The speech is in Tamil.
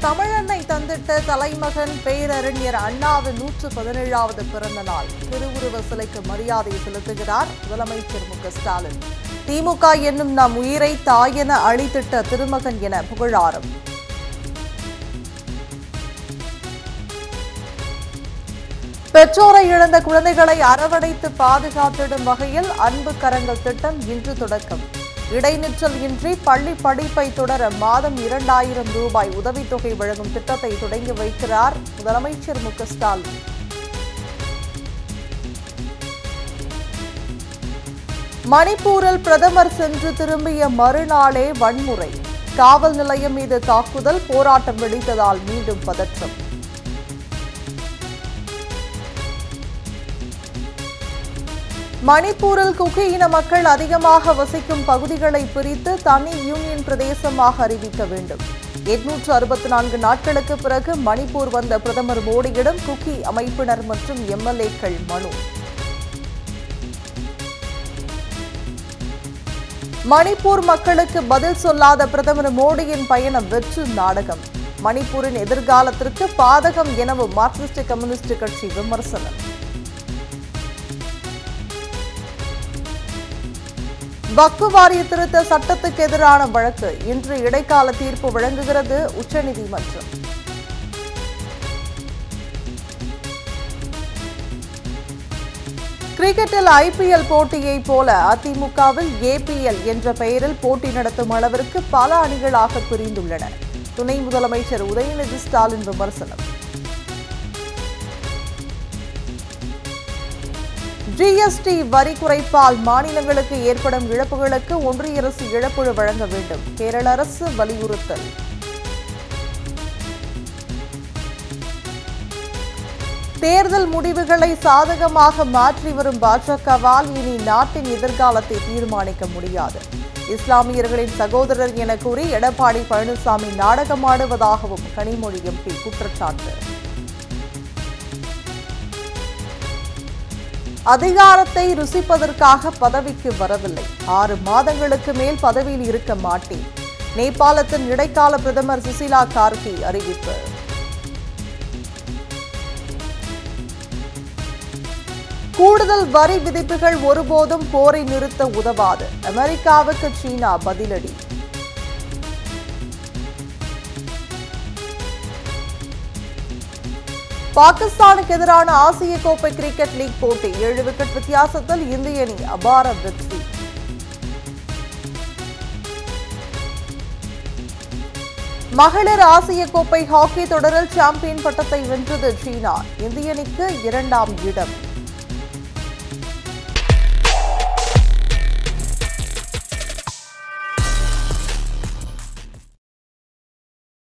தமிழன்னை தந்திட்ட தலைமகன் பேரறிஞர் அண்ணாவின் 117வது பிறந்த நாள். திருவுருவ சிலைக்கு மரியாதை செலுத்துகிறார் முதலமைச்சர் மு.க.ஸ்டாலின். திமுக என்னும் நம் உயிரை தாயென அழித்திட்ட திருமகன் என புகழாரம். பெற்றோரை இழந்த குழந்தைகளை அரவணைத்து பாதுகாத்திடும் வகையில் அன்பு கரங்கள் திட்டம் இன்று தொடக்கம். இடைநிற்றல் இன்றி பள்ளி படிப்பை தொடர மாதம் 2000 ரூபாய் உதவித்தொகை வழங்கும் திட்டத்தை தொடங்கி வைக்கிறார் முதலமைச்சர் மு.க.ஸ்டாலின். மணிப்பூரில் பிரதமர் சென்று திரும்பிய மறுநாளே வன்முறை. காவல் நிலையம் மீது தாக்குதல், போராட்டம் வெடித்ததால் மீண்டும் பதற்றம். மணிப்பூரில் குக்கி இன மக்கள் அதிகமாக வசிக்கும் பகுதிகளை பிரித்து தனி யூனியன் பிரதேசமாக அறிவிக்க வேண்டும். 864 நாட்களுக்கு பிறகு மணிப்பூர் வந்த பிரதமர் மோடியிடம் குக்கி அமைப்பினர் மற்றும் எம்எல்ஏக்கள் மனு. மணிப்பூர் மக்களுக்கு பதில் சொல்லாத பிரதமர் மோடியின் பயணம் வெற்று நாடகம். மணிப்பூரின் எதிர்காலத்திற்கு பாதகம் எனவும் மார்க்சிஸ்ட் கம்யூனிஸ்ட் கட்சி விமர்சனம். வக்ஃப் வாரிய திருத்த சட்டத்துக்கு எதிரான வழக்கு இன்று இடைக்கால தீர்ப்பு வழங்குகிறது உச்சநீதிமன்றம். கிரிக்கெட்டில் ஐபிஎல் போட்டியை போல அதிமுகவில் ஏபிஎல் என்ற பெயரில் போட்டி நடத்தும் அளவிற்கு பல அணிகளாக பிரிந்துள்ளன. துணை முதலமைச்சர் உதயநிதி ஸ்டாலின் விமர்சனம். ஜிஎஸ்டி வரி குறைப்பால் மாநிலங்களுக்கு ஏற்படும் இழப்புகளுக்கு ஒன்றிய அரசு இழப்பீடு வழங்க வேண்டும். கேரள அரசு வலியுறுத்தல். தேர்தல் முடிவுகளை சாதகமாக மாற்றி வரும் பாஜகவால் இனி நாட்டின் எதிர்காலத்தை தீர்மானிக்க முடியாது. இஸ்லாமியர்களின் சகோதரர் என கூறி எடப்பாடி பழனிசாமி நாடகமாடுவதாகவும் கனிமொழி எம்பி குற்றச்சாட்டு. அதிகாரத்தை ருசிப்பதற்காக பதவிக்கு வரவில்லை. 6 மாதங்களுக்கு மேல் பதவியில் இருக்க மாட்டேன். நேபாளத்தின் இடைக்கால பிரதமர் சுசிலா கார்கி அறிவிப்பு. கூடுதல் வரி விதிப்புகள் ஒருபோதும் போரை நிறுத்த உதவாது. அமெரிக்காவுக்கு சீனா பதிலடி. பாகிஸ்தானுக்கு எதிரான ஆசிய கோப்பை கிரிக்கெட் லீக் போட்டி 7 விக்கெட் வித்தியாசத்தில் இந்திய அணி அபார வெற்றி. மகளிர் ஆசிய கோப்பை ஹாக்கி தொடரில் சாம்பியன் பட்டத்தை வென்றது சீனா. இந்திய அணிக்கு 2ஆம் இடம்.